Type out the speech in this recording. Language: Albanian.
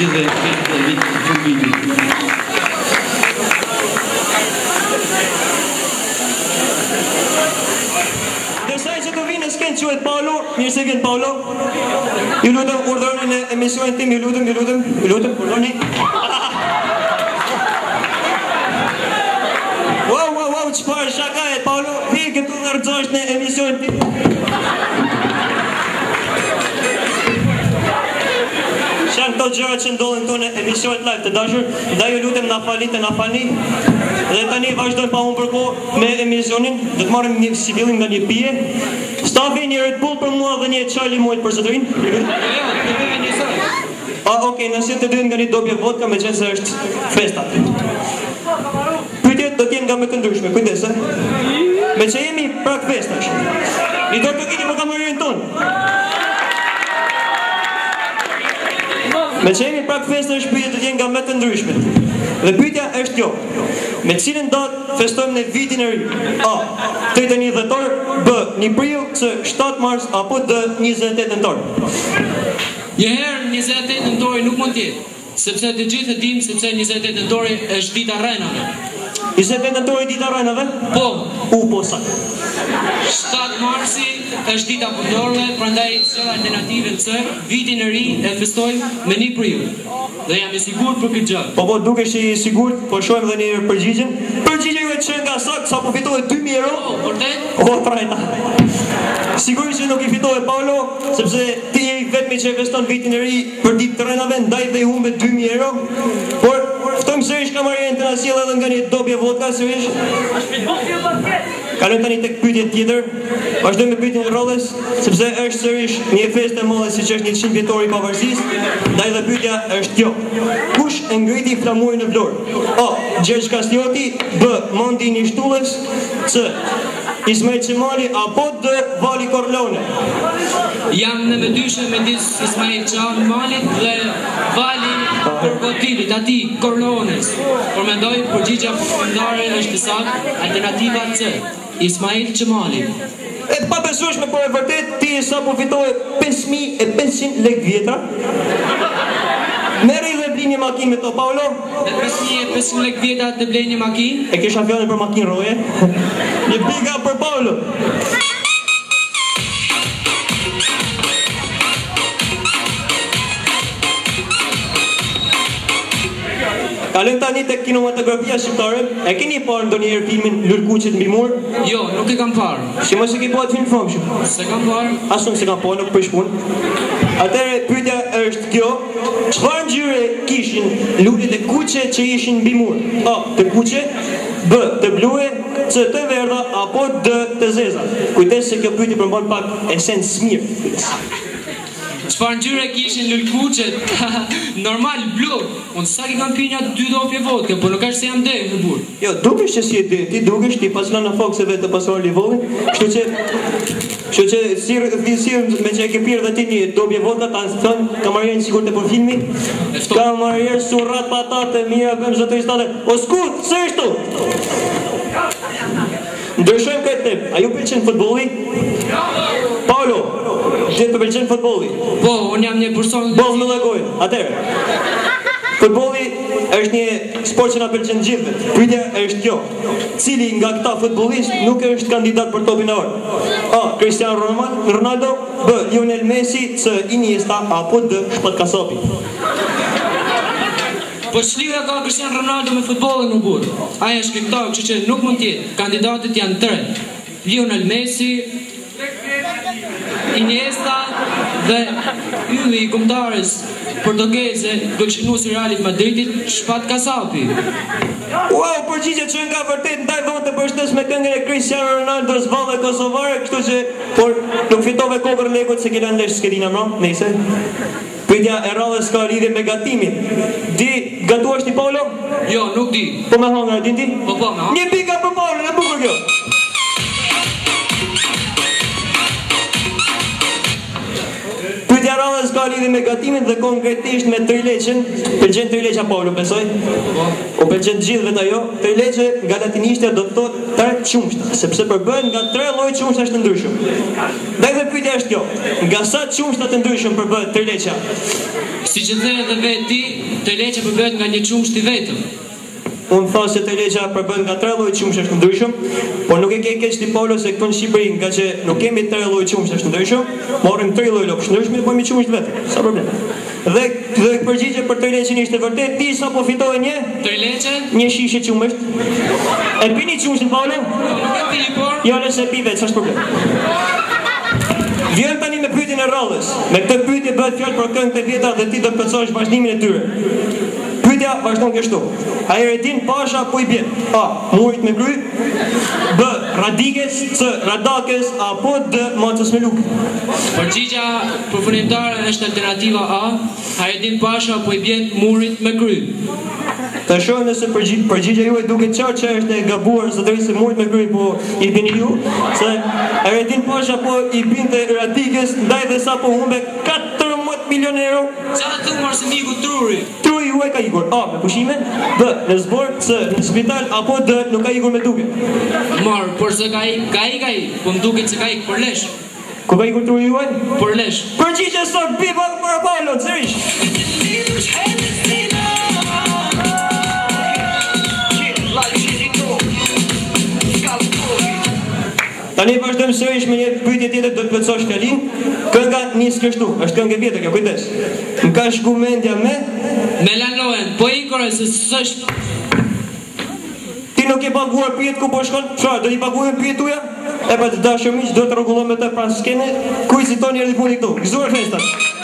gjithë dhe vitë të fundit. Quhet Paolo, mirë se vjen Paolo. Ju lutem urdhëroni në emisionin tim, ju lutem, urdhëroni. Wow, çfarë shaka e Paolo? Ti këtu ndërgjohesh në emisionin tim. Janë këto gjëra që ndodhin këtu në emisionet live të dashur, ndaj ju lutem na falni. Dhe tani vazhdojmë pa humbur kohë me emisionin. Do të marrim një sivillim nga një pije. Stafi një Red Bull për mua dhe një Charlie Mojt për zotërin. Okej, nëse të dyën nga një dobje vodka me qenë se është festa. Pyetjet do t'jenë nga më të ndryshme, kujdes, me që jemi prak festash. Një do të keni për kamerinë tonë. Me që jemi prak festash, pyetjet do t'jenë nga më të ndryshme. Dhe pyetja është kjo: me cilën datë festojmë në vitin e ri? A. 31 dhjetor, B. 1 prill, C. 7 mars, apo D. 28 nëntor? Njëherë 28 nëntori nuk mund tjetë, sepse të gjithë e dim sepse 28 nëntori është dita rrenave. 28 nëntori dita rrenave? Po. Po sa. 7 marsi është dita punëtorëve, prandaj sjell alternativën C, vitin e ri e festojmë me 1 prill. Dhe jam i sigurt për këtë gjë. Po dukesh i sigurt, po shohim edhe një përgjigjen. Përgjigja juaj që nga sakt sapo fitoi 2000 euro. Vërtet? Trajta. Sigurisht që nuk i fitoi Paolo, sepse ti je i vetmi që feston vitin e ri për ditë të rrenave, ndaj dhe i humbe 2000 euro. Por ftojmë sërish kamarien të na sjell edhe nga një dobje vodka sërish. Kalojmë tani tek pyetja tjetër. Vazhdojmë me pyetjen e rrodhës, sepse është sërish një festë e madhe siç është 100 vjetori i pavarësisë. Ndaj dhe pyetja është kjo: kush e ngriti flamurin në Vlorë? A. Gjergj Kastrioti, B. Mondi Nishtullës, C. Ismail Qemali, apo D. Vali Corleone? Jam në mëdyshe midis Ismail Qemalit dhe Vali Krokodillit, ati Corleones. Por mendoj përgjigja fundare është saktë, alternativa C, Ismail Qemali. E pa besueshme, por e vërtet ti sapo fitoi 5500 lekë vjetra. Merri dhe blini një makinë me to, Paolo. Dhe 5500 lekë vjetra të blej një makinë? E kisha fjalën për makinë roje. Një biga për Paolo. Kalojmë tani tek kinematografia shqiptare. E keni parë ndonjëherë filmin Lulkuqet mbi mur? Jo, nuk e kam parë. Si mos e ke parë film famshëm? Se kam parë. Asun se kam parë, nuk prish punë. Atëherë pyetja është kjo: çfarë ngjyre kishin lulet e kuqe që ishin mbi mur? A. Të kuqe, B. Të blue, C. Të verdha, apo D. Të zeza? Kujdes se kjo pyetje përmban pak esencë mirë. Çfarë ngjyre kishin lulkuqet? Normal blu. Unë sa ki kam pinja 2 dopje vodka, por nuk është se jam deri në burr. Jo, dukesh që si e di, ti dukesh ti pas lënë fokseve të pasor livollin, kështu që si me që e ke pirë dhe ti një dobje vodka, ta thon kamarien sigurt e për filmi. Kamarien surrat patate mira bëm zotëristate. O skut, se është? Ndryshojmë këtë temë. A ju pëlqen futbolli? Paolo, ti të pëlqen futbolli? Po, unë jam një person. Boll me llogoj. Atëherë. Futbolli është një sport që na pëlqen gjithëve. Pyetja është kjo: cili nga këta futbollistë nuk është kandidat për topin e orë? A. Cristiano Ronaldo, B. Lionel Messi, C. Iniesta, apo D. Shpat Kasapi? Po ç'lidhje ka Cristiano Ronaldo me futbollin në burr? Ai është shqiptar, kështu që nuk mund të jetë. Kandidatët janë 3: Lionel Messi, Iniesta dhe ylli i kombëtarës portugeze, gëlqënuesi i Realit Madridit, Shpat Kasapi. Wow, përgjigje që nga vërtet ndaj vonë të përshtes me këngën e Cristiano Ronaldo valle kosovare, kështu që por nuk fitove kokër lekut se kena ndesh skedina mro, nëse. Pyetja e radhës ka lidhje me gatimin. Di gatuash ti Paolo? Jo, nuk di. Po me hëngra din ti? Po me hëngra. Një pika për Paolo, e bukur kjo. Pyetja rallës ka lidhje me gatimin dhe konkretisht me trileqen. Pëlqen trileqa Paulo, besoj? O pëlqen gjithëve të ajo. Trileqe nga latinishtja do të thotë 3 qumshta, sepse përbëhen nga 3 lloj qumshtash të ndryshëm. Dhe pyetja është kjo: nga sa qumshta të ndryshëm përbëhet trileqa? Si që dhe edhe veti, trileqa përbëhet nga një qumsht i vetëm. Unë thasë se trileqa përbëhet nga 3 lloj qumshtash të ndryshëm, por nuk e ke keq ti Paulo se këtu në Shqipëri, nga që nuk kemi 3 lloj qumshtash të ndryshëm, morëm 3 lloj lopësh të ndryshëm, po mi qumsht vetëm. Sa problem. Dhe përgjigje për trileqen ishte vërtet, ti sa po fitove një? Trileqe? Një shishe qumësht. E pini qumshtin Paulo? Nuk e pi, por? Jo, nëse pi vetë, s'është problem. Vjen tani me pyetjen e rallës. Me këtë pyetje bëhet fjalë për këngët e vjetra dhe ti do të përcosh vazhdimin e tyre. Pyetja vazhdon kështu: Hayreddin Pasha apo i bjen? A. Murit me gry, B. Radikes, C. Radakes, apo D. Macës me luk? Përgjigja përfundimtare është alternativa A, Hayreddin Pasha apo i bjen Murit me gry. Të shohim nëse përgjigja juaj duket qartë që është e gabuar zotëri se Murit me gry po i bjeni ju, se Hayreddin Pasha po i binte Radikes, ndaj dhe sa po humbe 14 milionë euro. Qa të thumar se miku Truri? Truri juaj ka ikur A. Me pushime, B. Në zbor, C. Në spital, apo D. Nuk ka ikur me duke. Marë, por se ka i, po më duket se ka i për lesh. Ku ka ikur Truri juaj? Për lesh. Përgjigje sot bipa për Paulo, sërish. Tani vazhdojmë sërish me një pyetje tjetër, do të plotësosh fjalin. Kënga nis kështu, është këngë e vjetër kjo, kujdes. Më ka shku mendja me Melanohen, po i kore se s'është. Ti nuk e paguar pijet ku po shkon? Çfarë, do i paguajmë pijet tuaja? E pa të dashur miq, do të rregullojmë të pas skene. Kuj si toni erdhi puni këtu. Gëzuar festat.